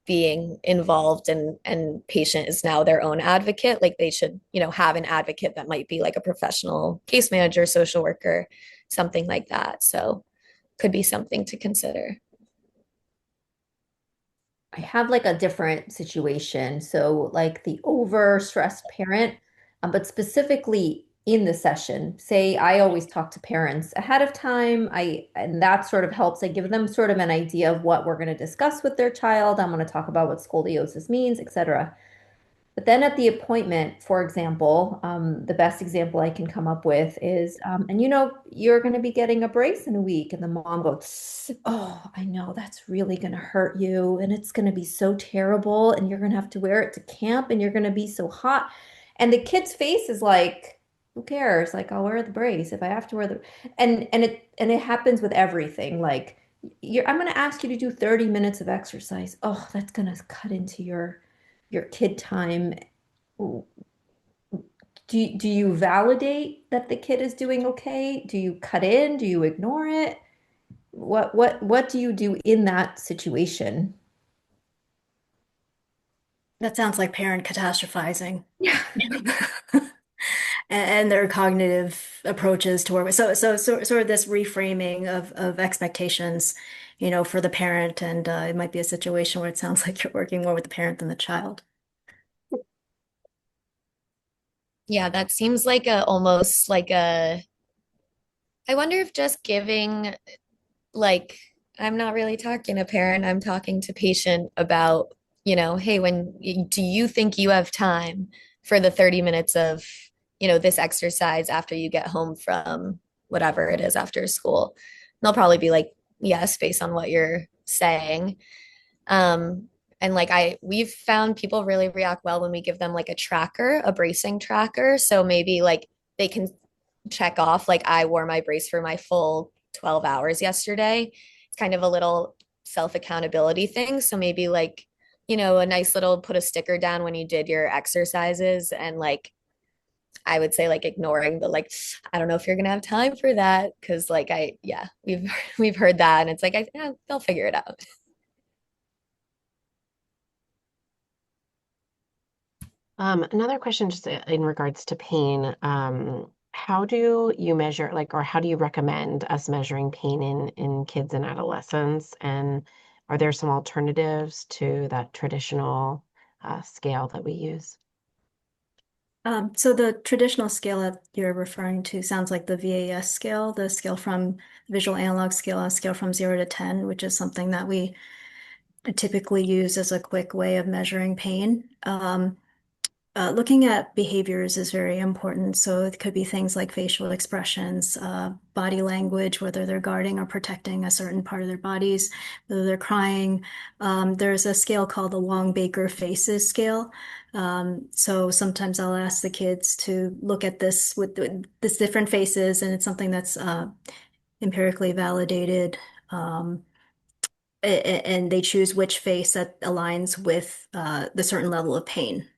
being involved and patient is now their own advocate. Like they should have an advocate that might be like a professional case manager, social worker, something like that. So could be something to consider. I have like a different situation. So like the overstressed parent, but specifically in the session, say I always talk to parents ahead of time. And that sort of helps. I give them sort of an idea of what we're going to discuss with their child. I'm going to talk about what scoliosis means, etc. But then at the appointment, for example, the best example I can come up with is, and you're going to be getting a brace in a week. And the mom goes, oh, I know that's really going to hurt you. And it's going to be so terrible. And you're going to have to wear it to camp and you're going to be so hot. And the kid's face is like, who cares? Like, I'll wear the brace if I have to wear the, and it happens with everything. Like, I'm going to ask you to do 30 minutes of exercise. Oh, that's going to cut into your kid time. Do you validate that the kid is doing okay? Do you cut in? Do you ignore it? What do you do in that situation? That sounds like parent catastrophizing. Yeah. And their cognitive approaches to work with. So sort of this reframing of expectations, for the parent, and it might be a situation where it sounds like you're working more with the parent than the child. Yeah, that seems like a almost like a, I wonder if just giving like I'm not really talking to parent, I'm talking to patient about, hey, do you think you have time for the 30 minutes of, this exercise after you get home from whatever it is after school? And they'll probably be like, yes, based on what you're saying. And like we've found people really react well when we give them like a tracker, a bracing tracker. So maybe like they can check off like I wore my brace for my full 12 hours yesterday. It's kind of a little self accountability thing. So maybe like, a nice little put a sticker down when you did your exercises, and like I would say like ignoring the like I don't know if you're gonna have time for that, because like yeah, we've heard that, and it's like they'll figure it out. Another question just in regards to pain. How do you measure, like, or how do you recommend us measuring pain in kids and adolescents? And are there some alternatives to that traditional scale that we use? So the traditional scale that you're referring to sounds like the VAS scale, the scale from visual analog scale, a scale from 0 to 10, which is something that we typically use as a quick way of measuring pain. Looking at behaviors is very important. So it could be things like facial expressions, body language, whether they're guarding or protecting a certain part of their bodies, whether they're crying. There's a scale called the Long-Baker Faces scale. So sometimes I'll ask the kids to look at this with this different faces, and it's something that's empirically validated. And they choose which face that aligns with the certain level of pain.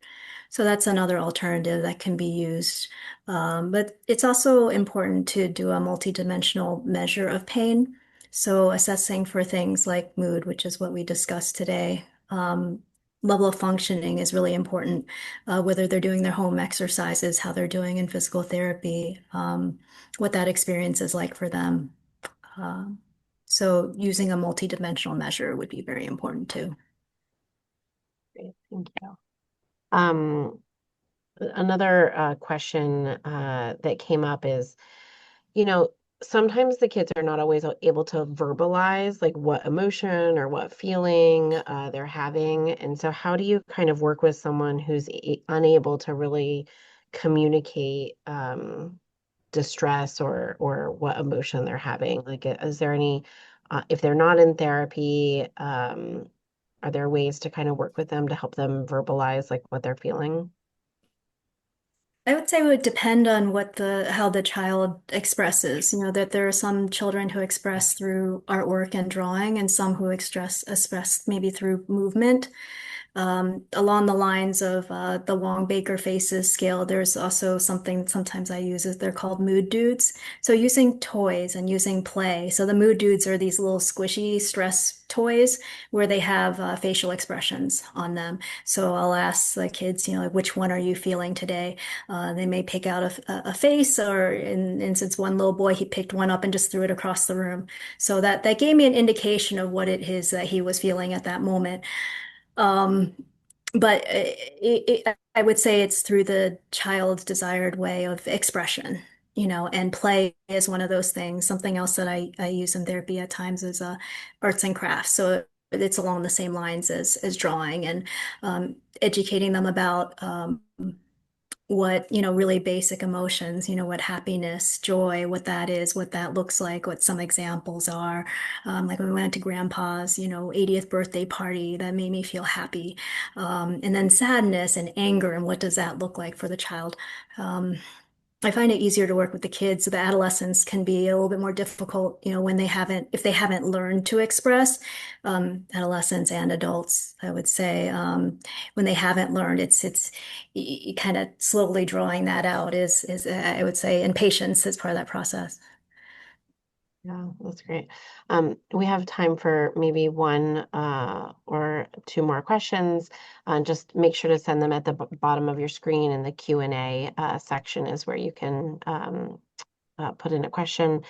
So that's another alternative that can be used. But it's also important to do a multidimensional measure of pain. So assessing for things like mood, which is what we discussed today. Level of functioning is really important, whether they're doing their home exercises, how they're doing in physical therapy, what that experience is like for them. Um, so using a multidimensional measure would be very important too. Great, thank you. Um, Another question that came up is, you know, sometimes the kids are not always able to verbalize like what emotion or what feeling they're having. And so how do you kind of work with someone who's unable to really communicate distress or what emotion they're having? Like, is there any, if they're not in therapy, are there ways to kind of work with them to help them verbalize like what they're feeling? I would say it would depend on how the child expresses. That there are some children who express through artwork and drawing, and some who express maybe through movement. Along the lines of the Long-Baker Faces scale, there's also something sometimes I use is they're called mood dudes. So using toys and using play. So the mood dudes are these little squishy stress toys where they have facial expressions on them. So I'll ask the kids, like, which one are you feeling today? They may pick out a face, or in instance, one little boy, he picked one up and just threw it across the room. So that gave me an indication of what it is that he was feeling at that moment. Um, but I would say it's through the child's desired way of expression, and play is one of those things. Something else that I use in therapy at times is arts and crafts. So it's along the same lines as drawing, and educating them about what, really basic emotions, what happiness, joy, what that is, what that looks like, what some examples are. Like when we went to grandpa's, 80th birthday party, that made me feel happy. And then sadness and anger, and what does that look like for the child? Um, I find it easier to work with the kids. So the adolescents can be a little bit more difficult, when if they haven't learned to express, adolescents and adults, I would say, when they haven't learned, it's kind of slowly drawing that out is I would say, and patience is part of that process. Yeah, that's great. We have time for maybe one or two more questions. Just make sure to send them at the bottom of your screen, and the Q&A section is where you can put in a question.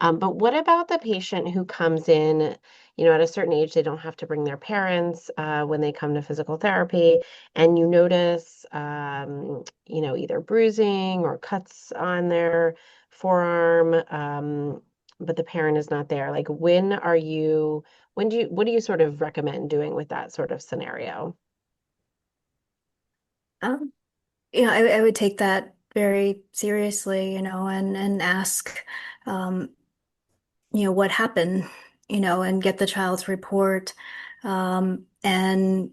But what about the patient who comes in, at a certain age, they don't have to bring their parents when they come to physical therapy, and you notice, either bruising or cuts on their forearm, but the parent is not there. Like, what do you sort of recommend doing with that sort of scenario? Um, I would take that very seriously, and ask, um, what happened, and get the child's report, and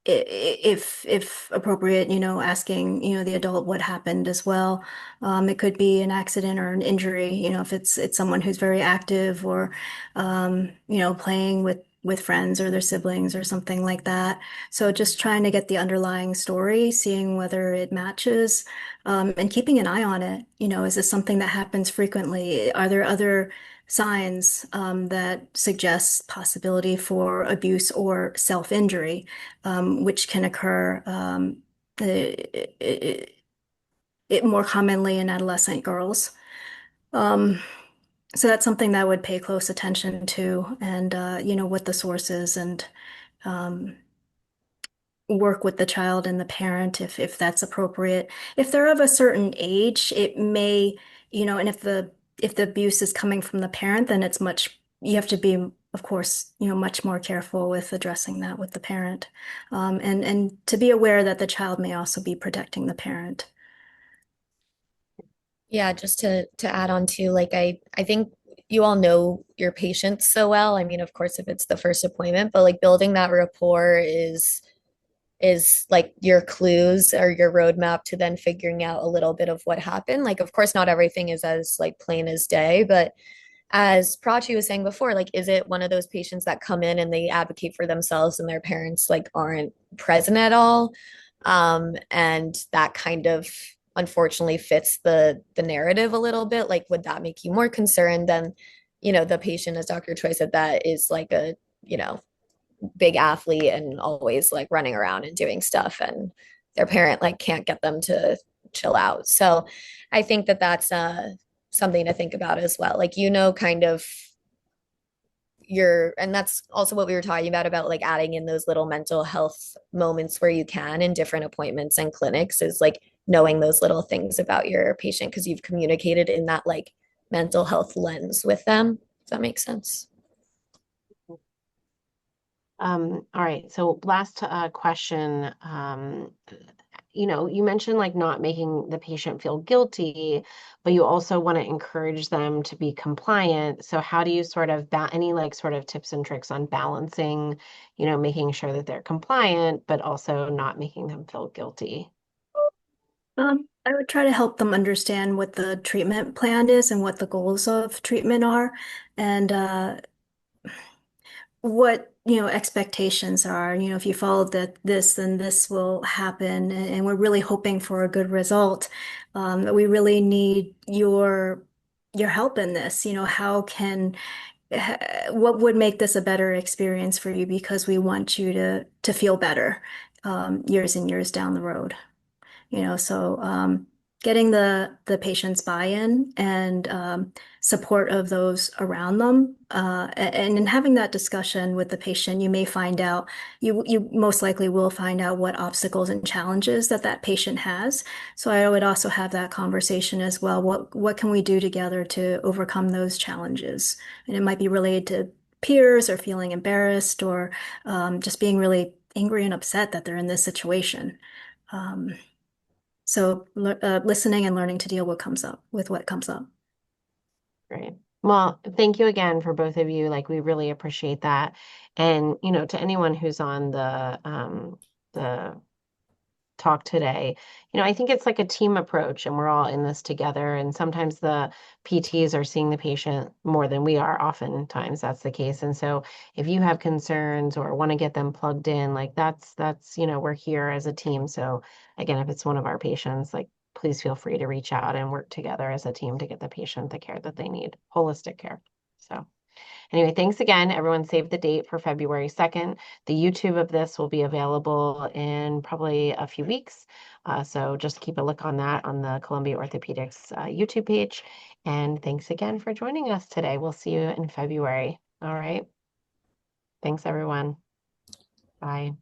if appropriate, asking, the adult what happened as well. It could be an accident or an injury, if it's someone who's very active or, playing with friends or their siblings or something like that. So just trying to get the underlying story, seeing whether it matches, and keeping an eye on it. Is this something that happens frequently? Are there other signs, that suggest possibility for abuse or self-injury? Which can occur, it more commonly in adolescent girls. Um, so that's something that I would pay close attention to, and what the source is, and um, work with the child and the parent if that's appropriate. If they're of a certain age, it may, and if the abuse is coming from the parent, then you have to be, of course, much more careful with addressing that with the parent. And to be aware that the child may also be protecting the parent. Yeah, just to add on to like I think you all know your patients so well. I mean, of course, if it's the first appointment, but like building that rapport is like your clues or your roadmap to then figuring out a little bit of what happened. Like, of course, not everything is as like plain as day, but as Prachi was saying before, like, is it one of those patients that come in and they advocate for themselves and their parents like aren't present at all? And that kind of unfortunately fits the narrative a little bit. Like, would that make you more concerned than, the patient, as Dr. Choi said, that is like a, big athlete and always like running around and doing stuff and their parent like can't get them to chill out. So I think that that's something to think about as well. Like, kind of and that's also what we were talking about like adding in those little mental health moments where you can in different appointments and clinics is like knowing those little things about your patient because you've communicated in that like mental health lens with them. Does that make sense? All right. So last question. You mentioned like not making the patient feel guilty, but you also want to encourage them to be compliant. So how do you sort of any like sort of tips and tricks on balancing, making sure that they're compliant, but also not making them feel guilty? I would try to help them understand what the treatment plan is and what the goals of treatment are, and what expectations are. If you follow this, then this will happen, and we're really hoping for a good result. That we really need your help in this. What would make this a better experience for you, because we want you to feel better, years and years down the road. So getting the patient's buy-in and, support of those around them, and in having that discussion with the patient, you may find out, you most likely will find out what obstacles and challenges that patient has. So I would also have that conversation as well. What can we do together to overcome those challenges? And it might be related to peers or feeling embarrassed, or just being really angry and upset that they're in this situation. Um, so listening and learning to deal with what comes up. Great. Well, thank you again for both of you. Like, we really appreciate that. And, to anyone who's on the talk today, I think it's like a team approach and we're all in this together. And sometimes the PTs are seeing the patient more than we are. Oftentimes that's the case. And so if you have concerns or want to get them plugged in, like that's, we're here as a team. So again, if it's one of our patients, like please feel free to reach out and work together as a team to get the patient the care that they need, holistic care. So anyway, thanks again. Everyone save the date for February 2nd. The YouTube of this will be available in probably a few weeks. So just keep a look on that on the Columbia Orthopedics YouTube page. And thanks again for joining us today. We'll see you in February. All right. Thanks, everyone. Bye.